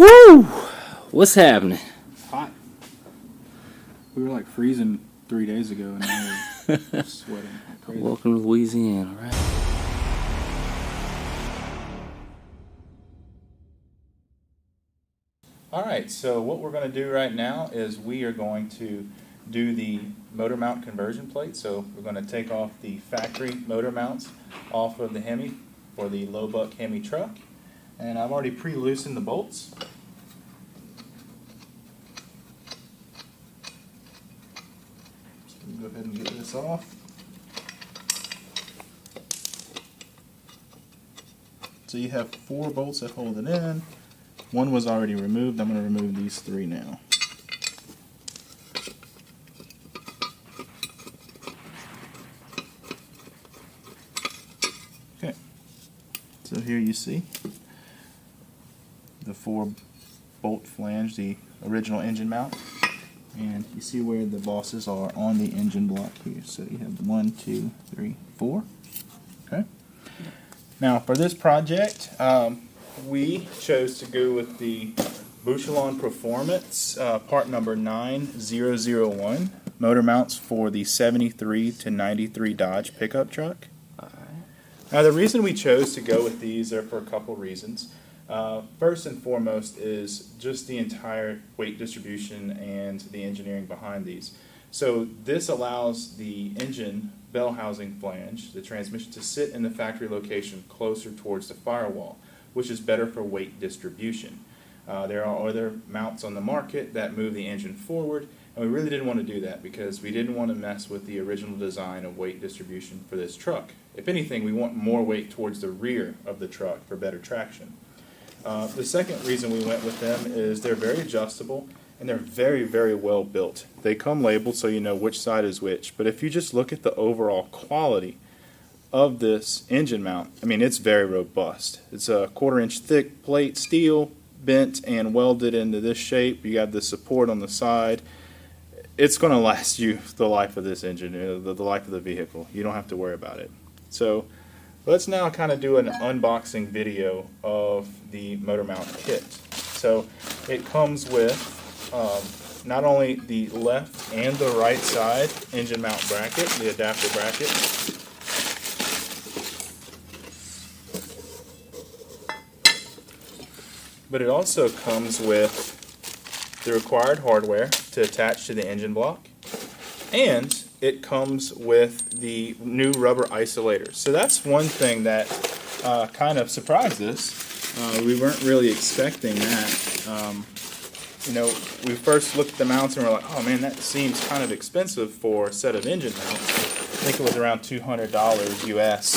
Woo! What's happening? Hot. We were like freezing 3 days ago, and now we're sweating like crazy. Welcome to Louisiana, right? Alright, so what we're going to do right now is we are going to do the motor mount conversion plate. So we're going to take off the factory motor mounts off of the Hemi for the low Buck Hemi truck. And I've already pre-loosened the bolts. So we'll go ahead and get this off. So you have 4 bolts that hold it in. One was already removed. I'm going to remove these 3 now. Okay. So here you see the 4 bolt flange, the original engine mount. And you see where the bosses are on the engine block here. So you have 1, 2, 3, 4. Okay. Now for this project, we chose to go with the Bouchillon Performance part number 9001 motor mounts for the 73 to 93 Dodge pickup truck. Now the reason we chose to go with these are for a couple reasons. First and foremost is just the entire weight distribution and the engineering behind these. So this allows the engine bell housing flange, the transmission, to sit in the factory location closer towards the firewall, which is better for weight distribution. There are other mounts on the market that move the engine forward, and we really didn't want to do that because we didn't want to mess with the original design of weight distribution for this truck. If anything, we want more weight towards the rear of the truck for better traction. The second reason we went with them is they're very adjustable and they're very, very well built. They come labeled so you know which side is which, but if you just look at the overall quality of this engine mount, I mean, it's very robust. It's a 1/4 inch thick plate steel, bent and welded into this shape. You got the support on the side. It's going to last you the life of this engine, the life of the vehicle. You don't have to worry about it. So let's now kind of do an unboxing video of the motor mount kit. So it comes with not only the left and the right side engine mount bracket, the adapter bracket. But it also comes with the required hardware to attach to the engine block, and it comes with the new rubber isolators. So that's one thing that kind of surprised us. We weren't really expecting that. You know, we first looked at the mounts and we're like, oh man, that seems kind of expensive for a set of engine mounts. I think it was around $200 US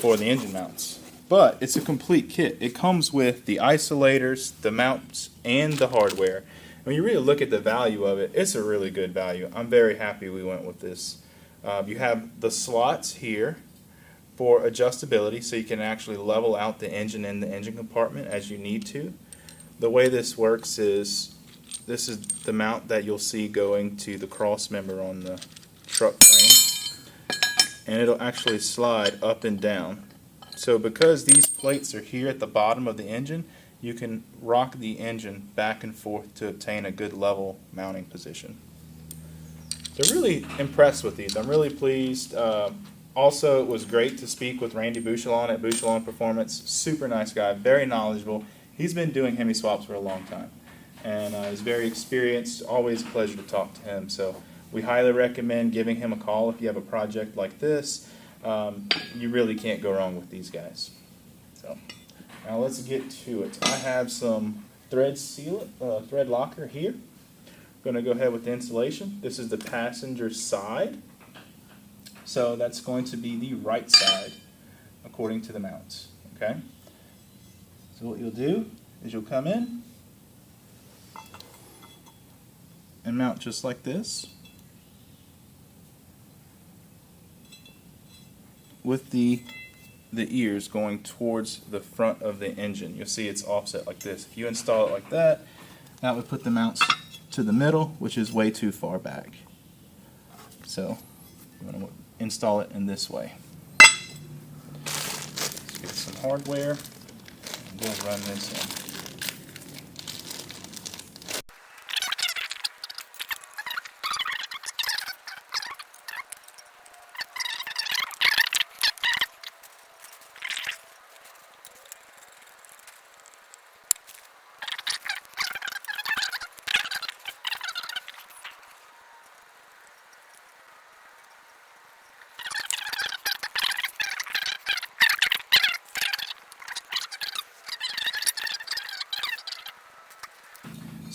for the engine mounts. But it's a complete kit. It comes with the isolators, the mounts, and the hardware. When you really look at the value of it, it's a really good value. I'm very happy we went with this. You have the slots here for adjustability, so you can actually level out the engine in the engine compartment as you need to. The way this works is, this is the mount that you'll see going to the cross member on the truck frame, and it'll actually slide up and down. So because these plates are here at the bottom of the engine, you can rock the engine back and forth to obtain a good level mounting position. They're really impressed with these. I'm really pleased. Also, it was great to speak with Randy Bouchillon at Bouchillon Performance. Super nice guy, very knowledgeable. He's been doing Hemi swaps for a long time, and he's very experienced. Always a pleasure to talk to him. So we highly recommend giving him a call if you have a project like this. You really can't go wrong with these guys. So now let's get to it. I have some thread sealant, thread locker here. I'm going to go ahead with the installation. This is the passenger side. So that's going to be the right side according to the mounts. Okay. So what you'll do is you'll come in and mount just like this, with the ears going towards the front of the engine. You'll see it's offset like this. If you install it like that, that would put the mounts to the middle, which is way too far back. So you want to install it in this way. Let's get some hardware and we'll run this in.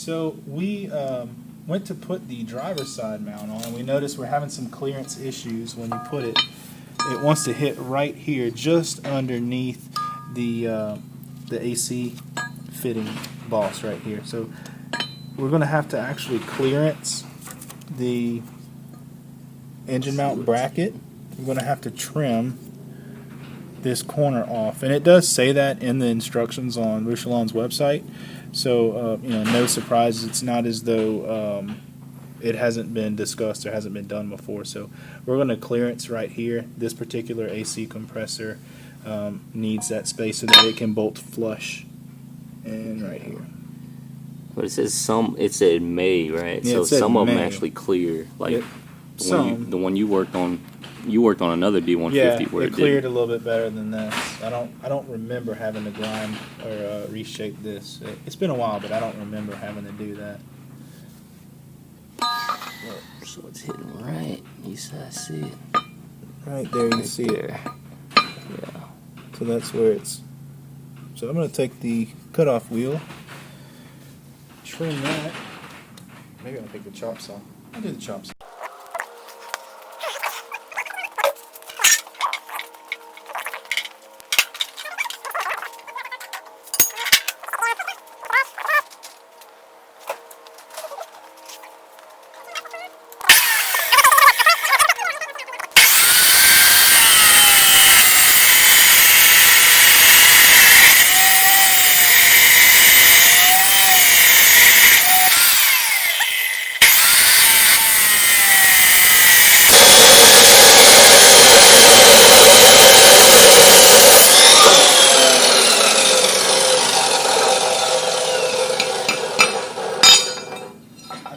So we went to put the driver's side mount on, and we noticed we're having some clearance issues when you put it. It wants to hit right here, just underneath the AC fitting boss right here. So we're going to have to actually clearance the engine mount bracket. We're going to have to trim this corner off, and it does say that in the instructions on Bouchillon's website. So no surprises. It's not as though it hasn't been discussed or hasn't been done before. So we're going to clearance right here. This particular AC compressor needs that space so that it can bolt flush in right here. But it says some. It said may, right? Yeah, so it said some of them may. actually clear. Like Some. the one you worked on. You worked on another D150 Yeah, where it cleared a little bit better than this. I don't remember having to grind or reshape this. It's been a while, but I don't remember having to do that. So it's hitting right. You said I see it. Right there, you Right see it. there. Yeah. So that's where it's. So I'm going to take the cutoff wheel, trim that. Maybe I'll take the chop saw. I'll do the chop saw.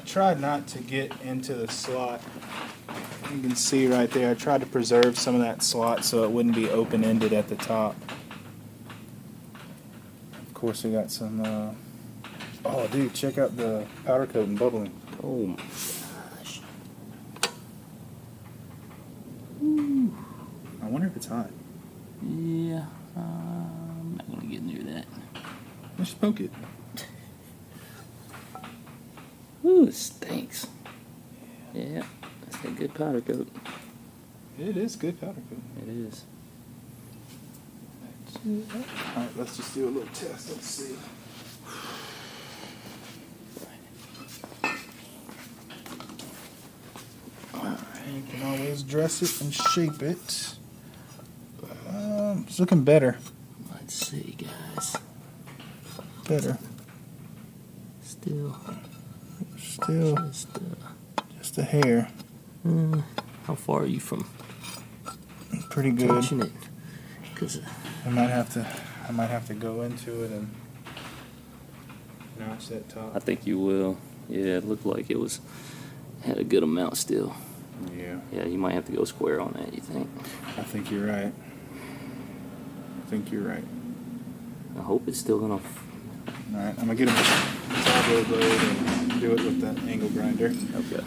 Tried not to get into the slot. You can see right there, I tried to preserve some of that slot so it wouldn't be open-ended at the top. Of course, we got some, oh dude, check out the powder coat and bubbling. Oh my gosh. I wonder if it's hot. Yeah. I'm not gonna get near that. Let's poke it. Ooh, it stinks. Yeah, that's a good powder coat. It is good powder coat. It is. Alright, let's just do a little test. Let's see. Alright, you can always dress it and shape it. It's looking better. Let's see, guys. Better. Still Just a hair. how far are you from Pretty good. touching it? Because I might have to go into it and notch that top. I think you will. Yeah, it looked like had a good amount still. Yeah. Yeah, you might have to go square on that, you think? I think you're right. I hope it's still gonna. Alright, I'm gonna get a tablo blade and do it with that angle grinder. Okay.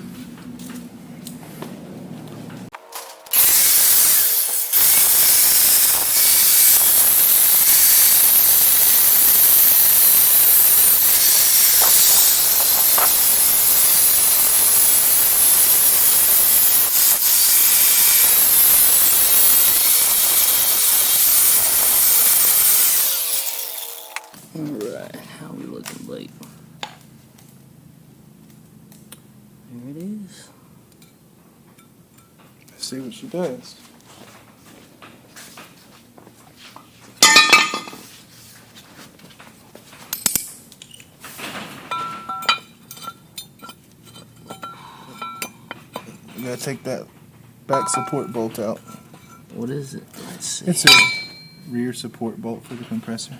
Alright, how are we looking, Blake? There it is. Let's see what she does. You gotta take that back support bolt out. What is it? Let's see. It's a rear support bolt for the compressor.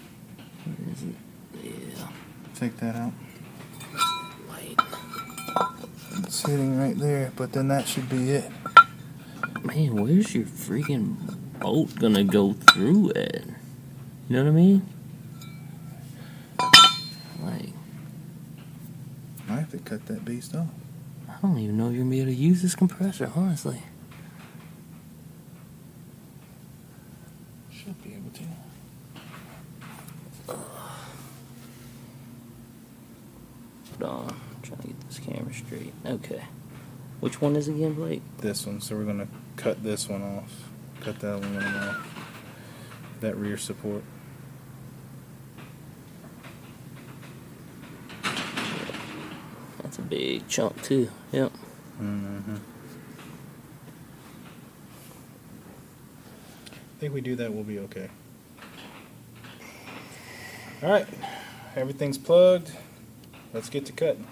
What is it? Yeah. Take that out. Light. It's sitting right there, but then that should be it. Man, where's your freaking bolt gonna go through it? You know what I mean? Like, I have to cut that beast off. I don't even know if you're gonna be able to use this compressor, honestly. Should be able to. Hold on. I'm trying to get this camera straight. Okay. Which one is it again, Blake? This one. So we're going to cut this one off. Cut that aluminum off. That rear support. That's a big chunk too. Yep. Mm-hmm. I think we do that, we'll be okay. Alright, everything's plugged. Let's get to cutting.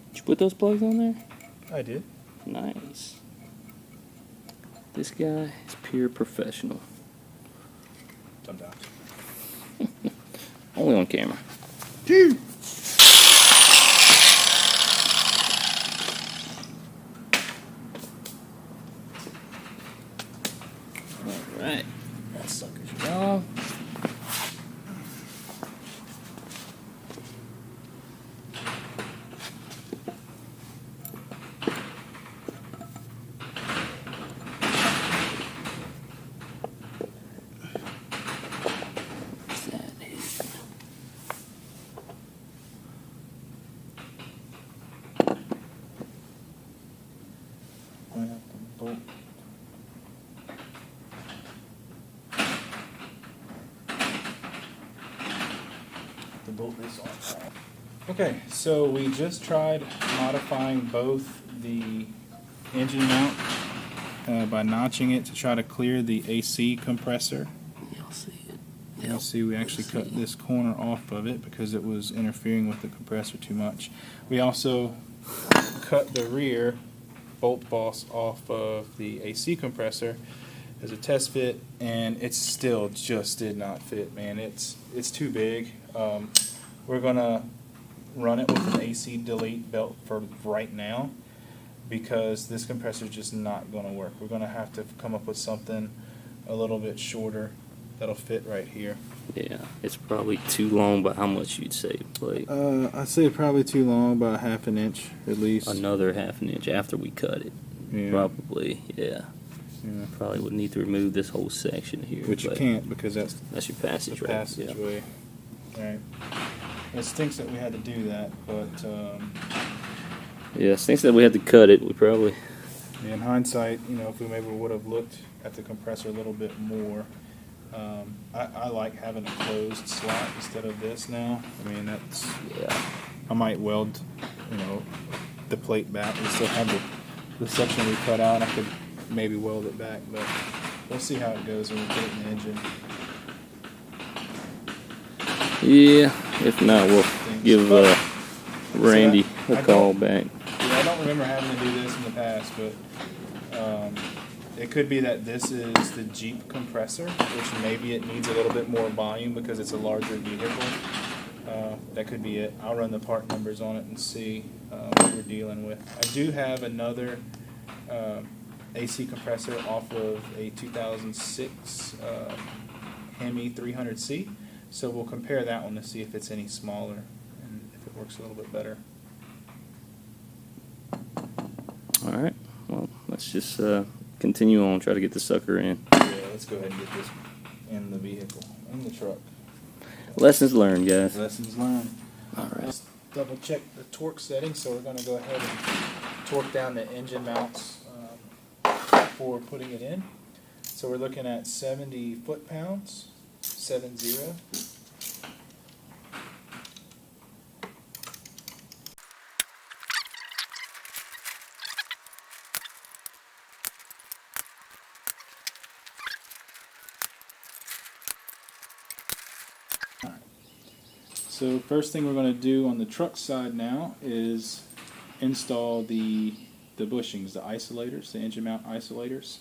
Did you put those plugs on there? I did. Nice. This guy is pure professional. Sometimes. Only on camera. Dude! Alright. That sucker's gone. What's that here? I have to bolt. To bolt this on. Okay, so we just tried modifying both the engine mount by notching it to try to clear the AC compressor. You'll see it. You'll see we actually cut this corner off of it because it was interfering with the compressor too much. We also cut the rear bolt boss off of the AC compressor as a test fit, and it still just did not fit, man. It's too big. We're gonna run it with an AC delete belt for right now because this compressor is just not gonna work. We're gonna have to come up with something a little bit shorter that'll fit right here. Yeah, it's probably too long, but how much you'd say, Blake? I'd say probably too long, about half an inch at least. Another half an inch after we cut it. Yeah. Probably, yeah. Yeah. Probably would need to remove this whole section here. Which you but can't because that's That's your passage, the right? passageway. Right. It stinks that we had to do that, but Yeah, since that we had to cut it, we probably. in hindsight, you know, if we maybe would have looked at the compressor a little bit more. I like having a closed slot instead of this now. I mean, that's. Yeah. I might weld, you know, the plate back. We still have the section we cut out. I could maybe weld it back, but we'll see how it goes when we put it in the engine. Yeah, if not, we'll give Randy a call back. Yeah, I don't remember having to do this in the past, but it could be that this is the Jeep compressor, which maybe it needs a little bit more volume because it's a larger vehicle. That could be it. I'll run the part numbers on it and see what we're dealing with. I do have another AC compressor off of a 2006 Hemi 300C, so we'll compare that one to see if it's any smaller and if it works a little bit better. All right. Well, let's just continue on. Try to get the sucker in. Yeah, let's go ahead and get this in the vehicle, in the truck. Lessons learned, guys. Lessons learned. All right. Let's double check the torque settings, so we're going to go ahead and torque down the engine mounts before putting it in. So we're looking at 70 foot-pounds, 70. So first thing we're going to do on the truck side now is install the bushings, the isolators, the engine mount isolators.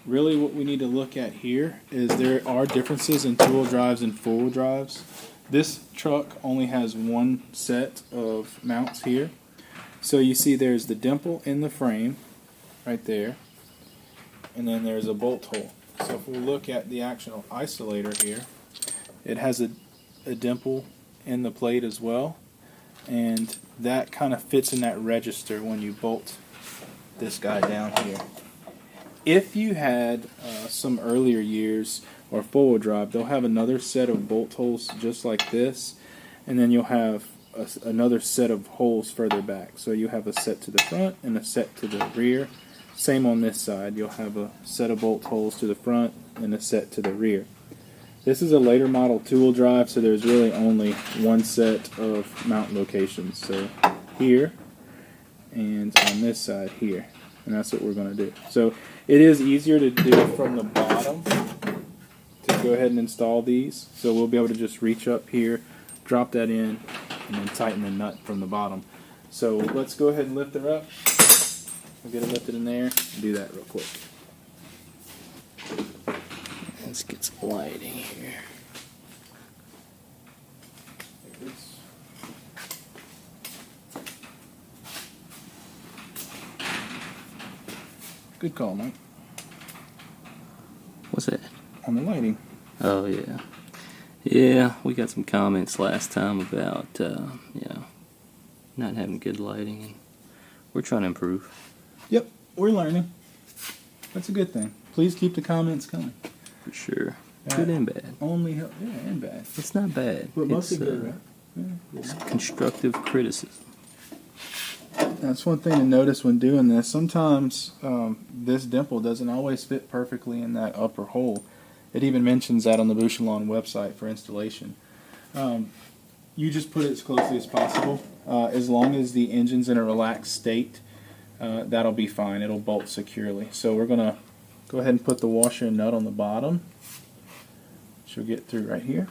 Really what we need to look at here is there are differences in two-wheel drives and four-wheel drives. This truck only has one set of mounts here. So you see there's the dimple in the frame right there, and then there's a bolt hole. So if we look at the actual isolator here, it has a dimple in the plate as well, and that kind of fits in that register when you bolt this guy down here. If you had some earlier years or four-wheel drive, they'll have another set of bolt holes just like this, and then you'll have another set of holes further back. So you have a set to the front and a set to the rear. Same on this side. You'll have a set of bolt holes to the front and a set to the rear. This is a later model two-wheel drive, so there's really only one set of mount locations. So here and on this side here. And that's what we're going to do. So it is easier to do it from the bottom to go ahead and install these. So we'll be able to just reach up here, drop that in, and then tighten the nut from the bottom. So let's go ahead and lift her up. We'll get it lifted in there and do that real quick. Let's get some lighting here. There it is. Good call, Mike. What's that? On the lighting. Oh, yeah. Yeah, we got some comments last time about, not having good lighting. And we're trying to improve. Yep, we're learning. That's a good thing. Please keep the comments coming. For sure. Good and bad. Only help, yeah, and bad. It's not bad. But mostly It's, good, right? Yeah. It's constructive criticism. That's one thing to notice when doing this. Sometimes this dimple doesn't always fit perfectly in that upper hole. It even mentions that on the Bouchillon website for installation. You just put it as closely as possible. As long as the engine's in a relaxed state, that'll be fine. It'll bolt securely. So we're going to go ahead and put the washer and nut on the bottom. She'll get through right here.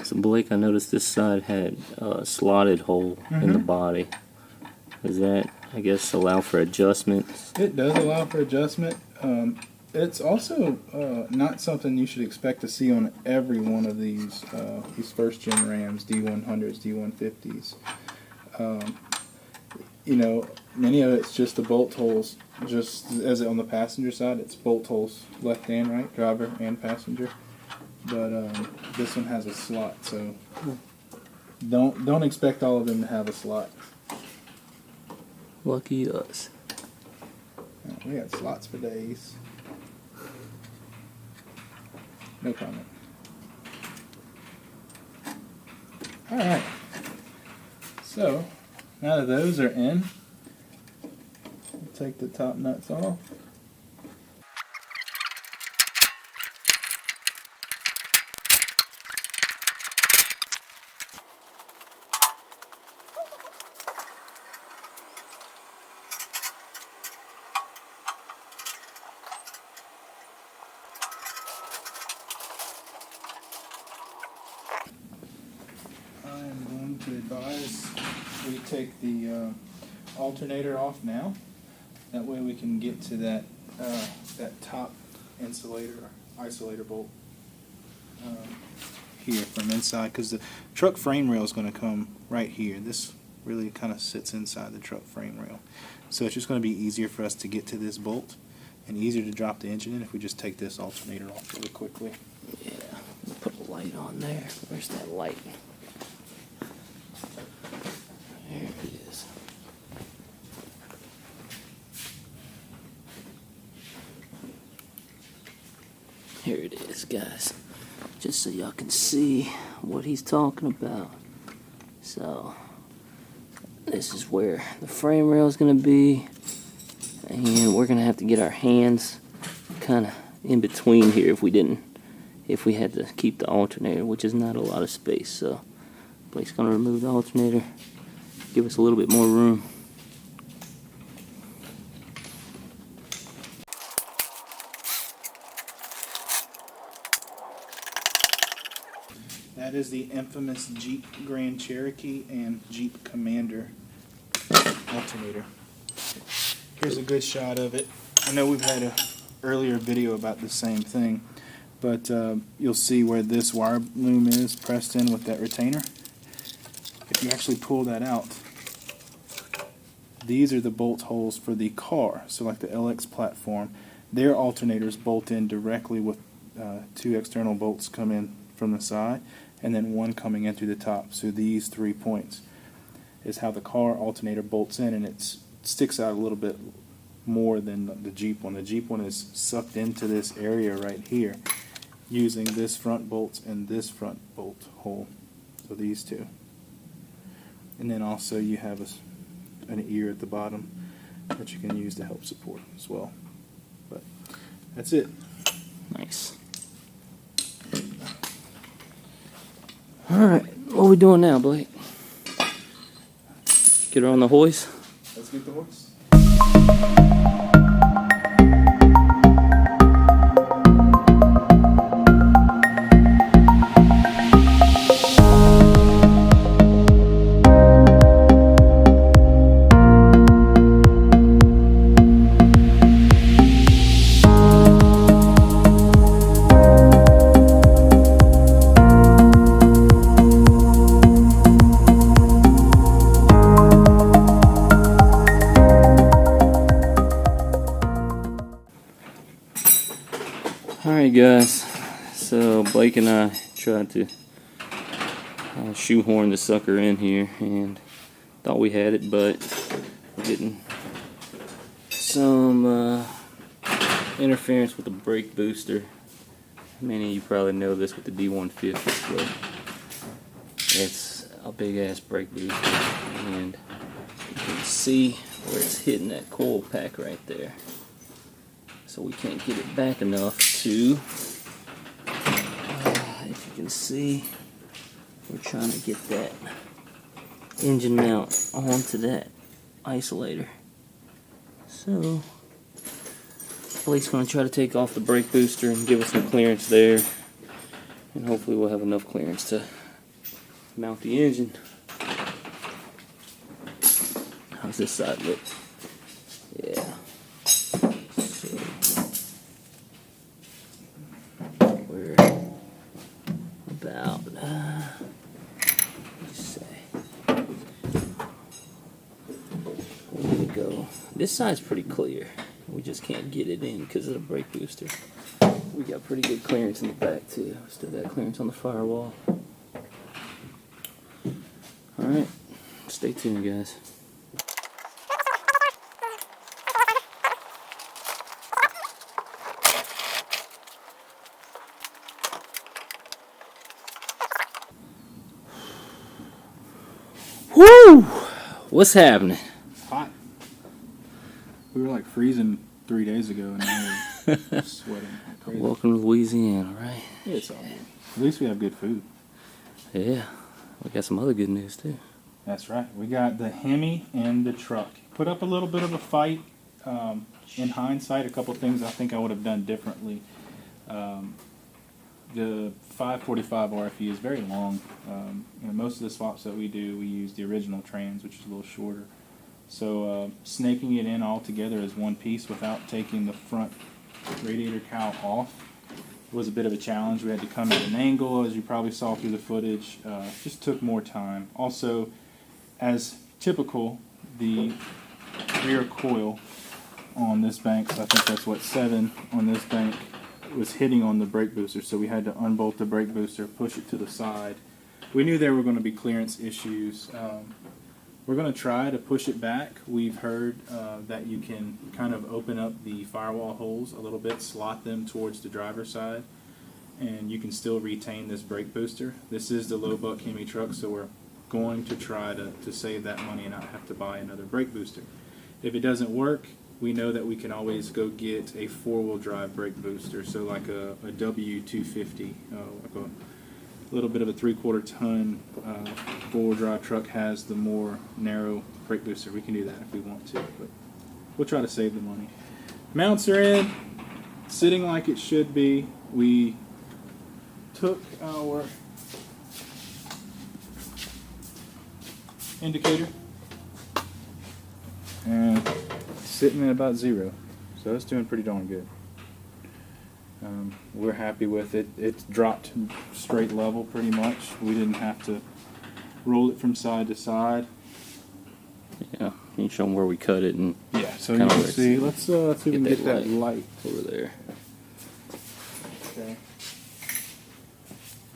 So Blake, I noticed this side had a slotted hole in the body. Does that, I guess, allow for adjustments? It does allow for adjustment. It's also not something you should expect to see on every one of these first gen Rams, D100s, D150s. Many of it's just the bolt holes, just as on the passenger side, it's bolt holes left and right, driver and passenger. But this one has a slot, so don't expect all of them to have a slot. Lucky us. We got slots for days. No comment. Alright. So, now that those are in, we'll take the top nuts off. To advise we take the alternator off now. That way we can get to that top insulator or isolator bolt here from inside, because the truck frame rail is going to come right here. This really kind of sits inside the truck frame rail, so it's just going to be easier for us to get to this bolt and easier to drop the engine in if we just take this alternator off really quickly. Yeah, put a light on there. Where's that light? There it is. Here it is, guys. Just so y'all can see what he's talking about. So, this is where the frame rail is going to be. And we're going to have to get our hands kind of in between here if we had to keep the alternator, which is not a lot of space. So, Blake's going to remove the alternator. Give us a little bit more room. That is the infamous Jeep Grand Cherokee and Jeep Commander alternator. Here's a good shot of it. I know we've had an earlier video about the same thing, but you'll see where this wire loom is pressed in with that retainer. If you actually pull that out, these are the bolt holes for the car. So like the LX platform, their alternators bolt in directly with two external bolts come in from the side, and then one coming in through the top. So these 3 points is how the car alternator bolts in, and it sticks out a little bit more than the Jeep one. The Jeep one is sucked into this area right here using this front bolt and this front bolt hole. So these two. And then also you have an ear at the bottom that you can use to help support as well. But that's it. Nice. Alright, what are we doing now, Blake? Get her on the hoist? Let's get the horse. Alright guys, so Blake and I tried to shoehorn the sucker in here and thought we had it, but we're getting some interference with the brake booster. Many of you probably know this with the D150, but it's a big ass brake booster, and you can see where it's hitting that coil pack right there. So we can't get it back enough to, if you can see, we're trying to get that engine mount onto that isolator. So Blake's going to try to take off the brake booster and give us some clearance there, and hopefully we'll have enough clearance to mount the engine. How's this side look? Yeah. We're about, let's say, where did it go? This side's pretty clear. We just can't get it in because of the brake booster. We got pretty good clearance in the back too. Still got clearance on the firewall. Alright, stay tuned guys. Woo! What's happening? Hot. We were like freezing 3 days ago, and now we're sweating like crazy. Welcome to Louisiana, right? Yeah, it's all good. At least we have good food. Yeah, we got some other good news too. That's right. We got the Hemi and the truck. Put up a little bit of a fight. In hindsight, a couple things I think I would have done differently. The 545 RFE is very long. Most of the swaps that we do, we use the original trans, which is a little shorter. So snaking it in all together as one piece without taking the front radiator cowl off was a bit of a challenge. We had to come at an angle, as you probably saw through the footage. Just took more time. Also, as typical, the rear coil on this bank, so I think that's what, 7 on this bank, was hitting on the brake booster, so we had to unbolt the brake booster, push it to the side. We knew there were going to be clearance issues. We're going to try to push it back. We've heard that you can kind of open up the firewall holes a little bit, slot them towards the driver's side, and you can still retain this brake booster. This is the low Buck Hemi truck, so we're going to try to save that money and not have to buy another brake booster. If it doesn't work, we know that we can always go get a 4-wheel drive brake booster, so like a W250, like a little bit of a 3/4 ton 4-wheel drive truck has the more narrow brake booster. We can do that if we want to, but we'll try to save the money. Mounts are in, sitting like it should be. We took our indicator and sitting at about 0, so it's doing pretty darn good. We're happy with it. It's dropped straight level pretty much. We didn't have to roll it from side to side. Yeah, can you show them where we cut it and Yeah, so you can see. Let's see if we can get that light over there. Okay.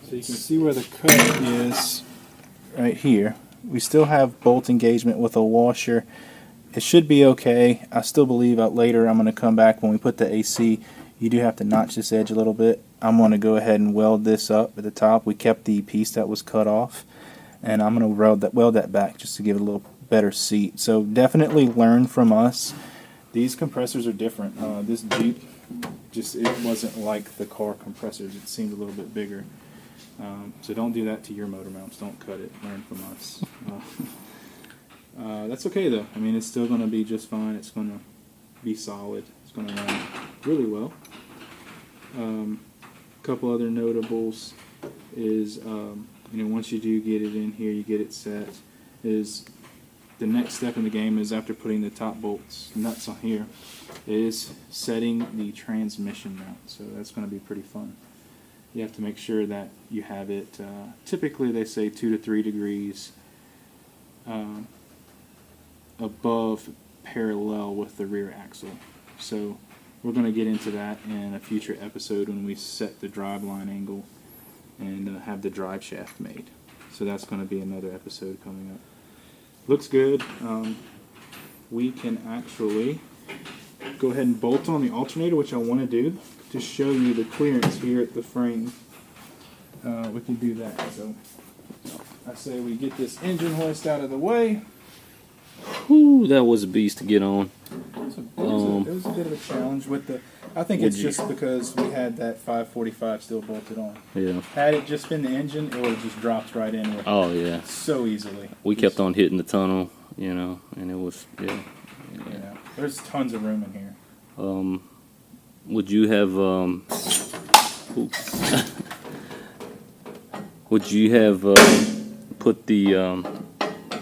So So you can see where the cut is right here. We still have bolt engagement with a washer. It should be okay. I still believe later I'm going to come back when we put the AC. You do have to notch this edge a little bit. I'm going to go ahead and weld this up at the top. We kept the piece that was cut off, and I'm going to weld that back just to give it a little better seat. So definitely learn from us. These compressors are different. This Jeep, it wasn't like the car compressors. It seemed a little bit bigger. So don't do that to your motor mounts. Don't cut it. Learn from us. That's okay though. I mean, it's still going to be just fine. It's going to be solid. It's going to run really well. Couple other notables is, once you do get it in here, you get it set, is the next step in the game is after putting the top bolts nuts on here is setting the transmission mount. So that's going to be pretty fun. You have to make sure that you have it, typically they say 2 to 3 degrees above parallel with the rear axle. So we're going to get into that in a future episode when we set the drive line angle and have the drive shaft made. So that's going to be another episode coming up. Looks good. We can actually go ahead and bolt on the alternator, which I want to do to show you the clearance here at the frame. We can do that. So I say we get this engine hoist out of the way. Whew, that was a beast to get on. It was a bit of a challenge with the. I think it's just because we had that 545 still bolted on. Yeah. Had it just been the engine, it would have just dropped right in with Oh yeah. so easily. We kept on hitting the tunnel, and it was Yeah. There's tons of room in here. Would you have would you have put the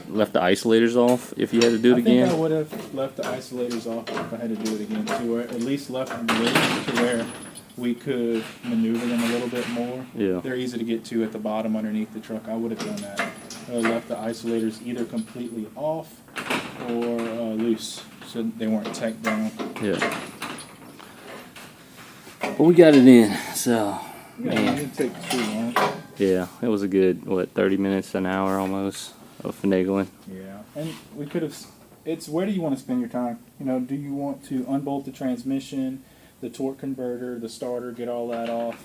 left the isolators off if you had to do it again? I think I would have left the isolators off if I had to do it again too, or at least left them lit to where we could maneuver them a little bit more. Yeah. They're easy to get to at the bottom underneath the truck. I would have done that. I would have left the isolators either completely off or loose, so they weren't tacked down. Yeah. But we got it in, so Yeah, it didn't take too long. yeah, it was a good 30 minutes, an hour almost of finagling. Yeah, and we could have. It's where do you want to spend your time? Do you want to unbolt the transmission, the torque converter, the starter, get all that off,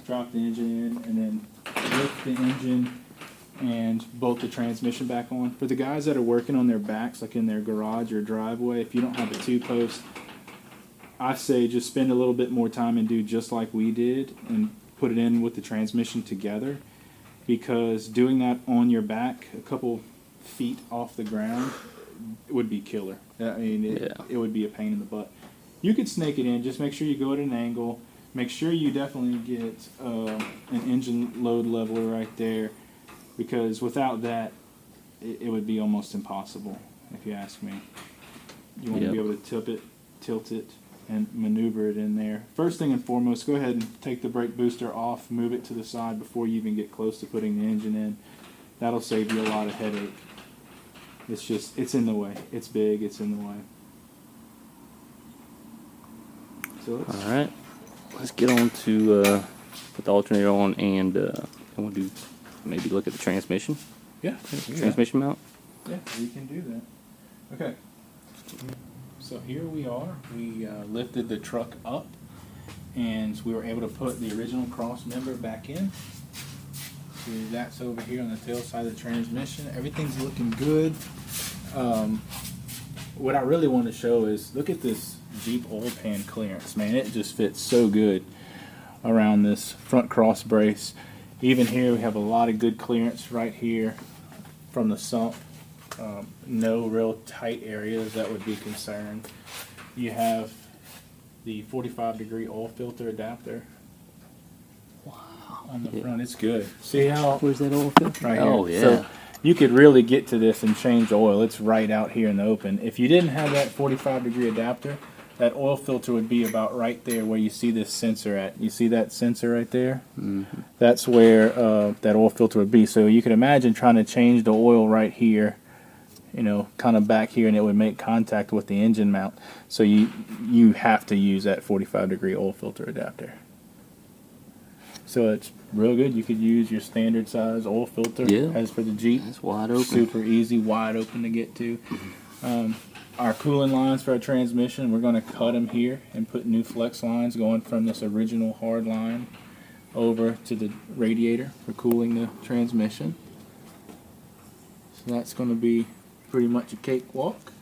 drop the engine in, and then lift the engine and bolt the transmission back on? For the guys that are working on their backs, like in their garage or driveway, if you don't have a 2-post, I say just spend a little bit more time and do just like we did and put it in with the transmission together, because doing that on your back a couple feet off the ground would be killer. I mean, it would be a pain in the butt. You could snake it in, just make sure you go at an angle, make sure you definitely get an engine load leveler right there, because without that it would be almost impossible, if you ask me. You want to be able to tilt it and maneuver it in there. First thing and foremost, go ahead and take the brake booster off, move it to the side before you even get close to putting the engine in. That'll save you a lot of headache. It's in the way. It's big, it's in the way. So Alright, let's get on to put the alternator on, and we'll do maybe look at the transmission. Yeah. Transmission mount. Yeah, we can do that. Okay. So here we are. We lifted the truck up, and we were able to put the original cross member back in. So that's over here on the tail side of the transmission. Everything's looking good. What I really want to show is, look at this Jeep oil pan clearance, man. It just fits so good around this front cross brace. Even here we have a lot of good clearance right here from the sump. No real tight areas that would be concerned. You have the 45-degree oil filter adapter. Wow. On the front, it's good. See how? Where's that oil filter? Right here. Oh yeah. So you could really get to this and change oil. It's right out here in the open. If you didn't have that 45-degree adapter, that oil filter would be about right there where you see this sensor at. You see that sensor right there? Mm-hmm. That's where that oil filter would be. So you can imagine trying to change the oil right here, kind of back here, and it would make contact with the engine mount. So you have to use that 45-degree oil filter adapter. So it's real good. You could use your standard size oil filter as for the Jeep. It's wide open. Super easy, wide open to get to. Our cooling lines for our transmission, we're going to cut them here and put new flex lines going from this original hard line over to the radiator for cooling the transmission. So that's going to be pretty much a cakewalk.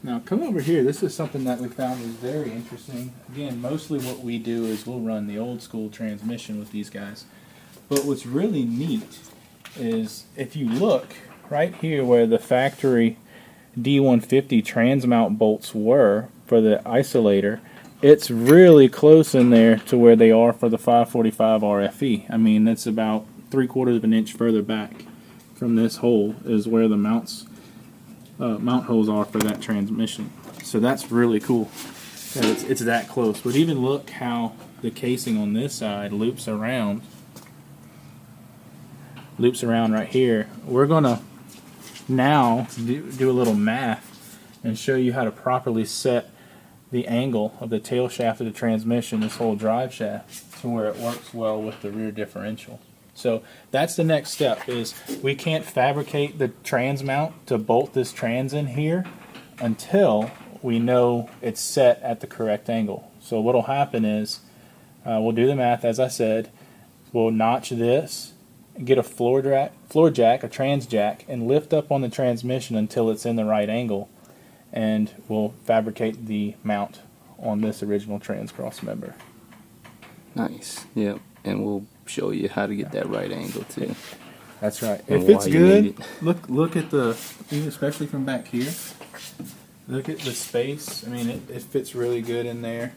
Now come over here. This is something that we found was very interesting. Again, mostly what we do is we'll run the old school transmission with these guys. But what's really neat is if you look right here where the factory D150 transmount bolts were for the isolator, it's really close in there to where they are for the 545 RFE. I mean, that's about 3/4 of an inch further back from this hole is where the mount holes are for that transmission. So that's really cool that it's that close. But even look how the casing on this side loops around right here. We're gonna now do a little math and show you how to properly set the angle of the tail shaft of the transmission, this whole drive shaft, to where it works well with the rear differential. So that's the next step, is we can't fabricate the trans mount to bolt this trans in here until we know it's set at the correct angle. So what will happen is we'll do the math as I said. We'll notch this, get a floor jack, a trans jack, and lift up on the transmission until it's in the right angle, and we'll fabricate the mount on this original trans cross member. Nice. Yep. And we'll show you how to get that right angle too. That's right. And if it's why you good, need it. look at the, especially from back here. Look at the space. I mean, it fits really good in there.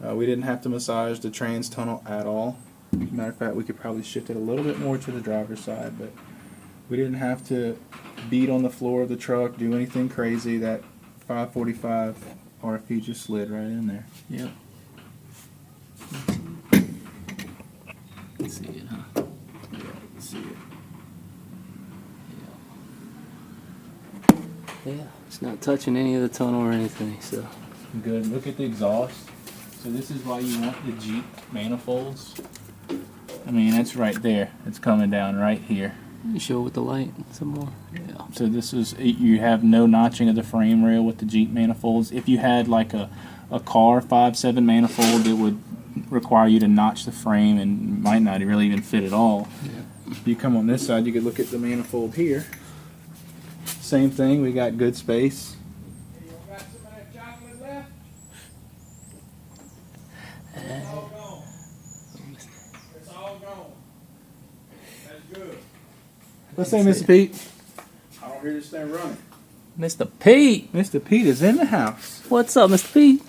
We didn't have to massage the trans tunnel at all. Matter of fact, we could probably shift it a little bit more to the driver's side, but we didn't have to beat on the floor of the truck, do anything crazy. That 545 RFE just slid right in there. Yep. See it, huh? Yeah, let's see it. Yeah, it's not touching any of the tunnel or anything, so. Good. Look at the exhaust. So this is why you want the Jeep manifolds. I mean, it's right there. It's coming down right here. You show it with the light some more. Yeah. So this is, you have no notching of the frame rail with the Jeep manifolds. If you had like a car 5.7 manifold, it would require you to notch the frame and might not really even fit at all. Yeah. If you come on this side, you could look at the manifold here. Same thing, we got good space. Hey, you got some of that chocolate left? It's all gone. It's all gone. That's good. Let's say, Mr. Pete. I don't hear this thing running. Mr. Pete! Mr. Pete is in the house. What's up, Mr. Pete?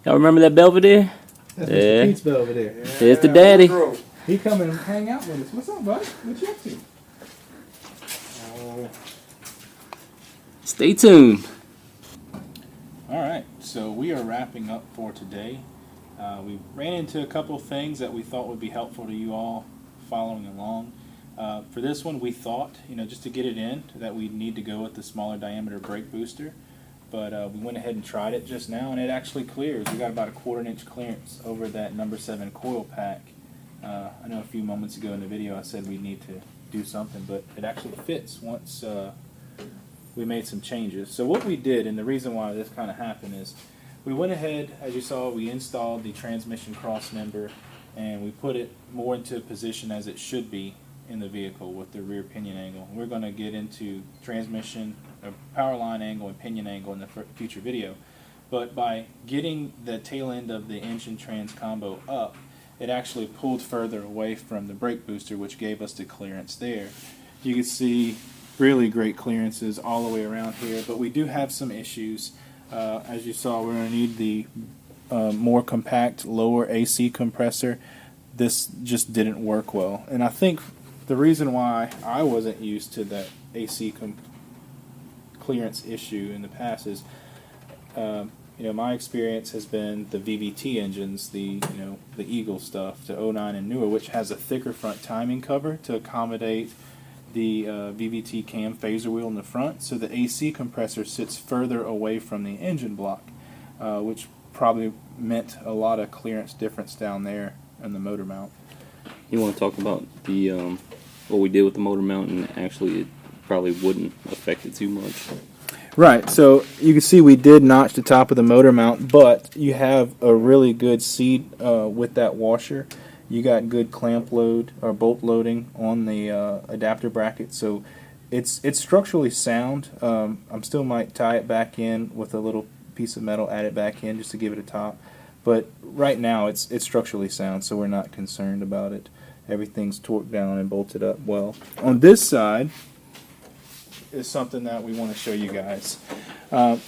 Y'all remember that Belvedere? That's Yeah. Mr. Pete's Belvedere. There's the daddy. He come and hang out with us. What's up, bud? What you up to? Stay tuned. All right, so we are wrapping up for today. We ran into a couple of things that we thought would be helpful to you all following along. For this one, we thought, just to get it in, that we'd need to go with the smaller diameter brake booster. But we went ahead and tried it just now, and it actually clears. We got about a 1/4 inch clearance over that number 7 coil pack. I know a few moments ago in the video I said we need to do something, but it actually fits once we made some changes. So what we did, and the reason why this kind of happened, is we went ahead, as you saw, we installed the transmission cross member, and we put it more into position as it should be in the vehicle with the rear pinion angle. We're going to get into transmission, power line angle, and pinion angle in the future video. But by getting the tail end of the engine trans combo up, it actually pulled further away from the brake booster, which gave us the clearance there. You can see really great clearances all the way around here, but we do have some issues. As you saw, we're going to need the more compact lower AC compressor. This just didn't work well, and I think the reason why I wasn't used to that AC clearance issue in the past is, my experience has been the VVT engines, the Eagle stuff, the 09 and newer, which has a thicker front timing cover to accommodate the VVT cam phaser wheel in the front, so the AC compressor sits further away from the engine block, which probably meant a lot of clearance difference down there in the motor mount. You want to talk about the what we did with the motor mount, and actually it probably wouldn't affect it too much. Right, so you can see we did notch the top of the motor mount, but you have a really good seat with that washer. You got good clamp load or bolt loading on the adapter bracket, so it's structurally sound. I still might tie it back in with a little piece of metal, add it back in just to give it a top. But right now it's structurally sound, so we're not concerned about it. Everything's torqued down and bolted up well. On this side is something that we want to show you guys.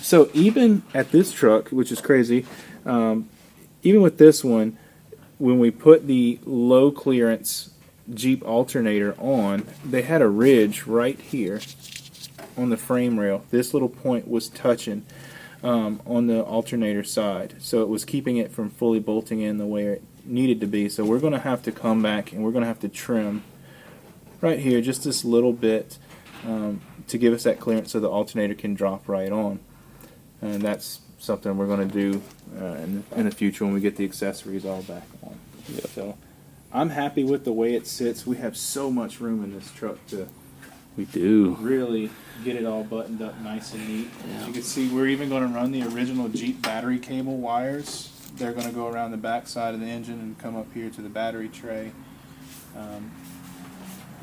So even at this truck, which is crazy, even with this one, when we put the low clearance Jeep alternator on, they had a ridge right here on the frame rail. This little point was touching on the alternator side, so it was keeping it from fully bolting in the way it needed to be. So we're going to have to come back and we're going to have to trim right here just this little bit to give us that clearance so the alternator can drop right on. And that's something we're going to do in the future when we get the accessories all back on. Yeah. So I'm happy with the way it sits. We have so much room in this truck to really get it all buttoned up nice and neat. Yeah. As you can see, we're even going to run the original Jeep battery cable wires. They're going to go around the back side of the engine and come up here to the battery tray.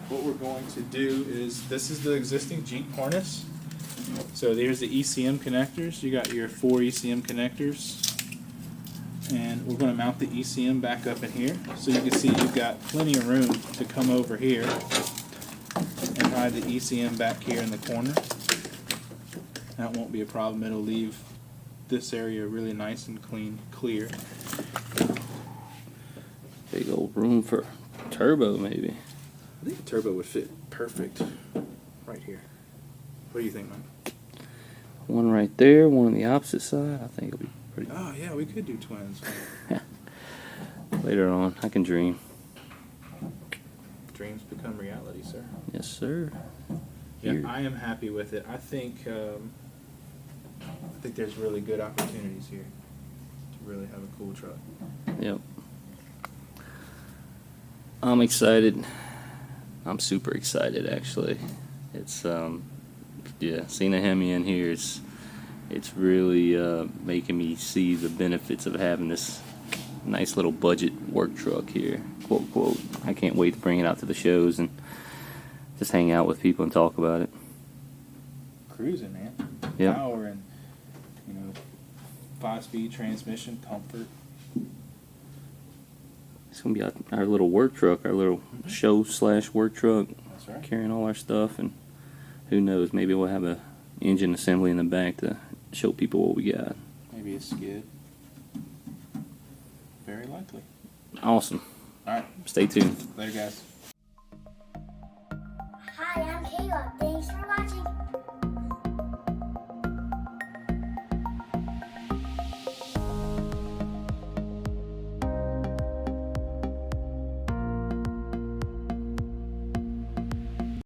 What we're going to do is, this is the existing Jeep harness. So there's the ECM connectors. You got your 4 ECM connectors. And we're going to mount the ECM back up in here. So you can see you've got plenty of room to come over here and hide the ECM back here in the corner. That won't be a problem. It'll leave this area really nice and clear. Big old room for turbo, maybe. I think the turbo would fit perfect right here. What do you think, man? One right there, one on the opposite side. I think it'll be pretty. Oh yeah, we could do twins. Later on, I can dream. Dreams become reality, sir. Yes, sir. Yeah, I am happy with it. I think there's really good opportunities here to really have a cool truck. Yep. I'm excited. I'm super excited, actually. It's yeah, seeing a Hemi in here is really making me see the benefits of having this nice little budget work truck here, quote quote. I can't wait to bring it out to the shows and just hang out with people and talk about it. Cruising, man. Yep. Power and 5-speed transmission, comfort. It's gonna be our little work truck, our little show/work truck. That's right. Carrying all our stuff, and who knows, maybe we'll have a engine assembly in the back to show people what we got. Maybe a skid. Very likely. Awesome. All right. Stay tuned. Later, guys. Hi, I'm Caleb. Thanks for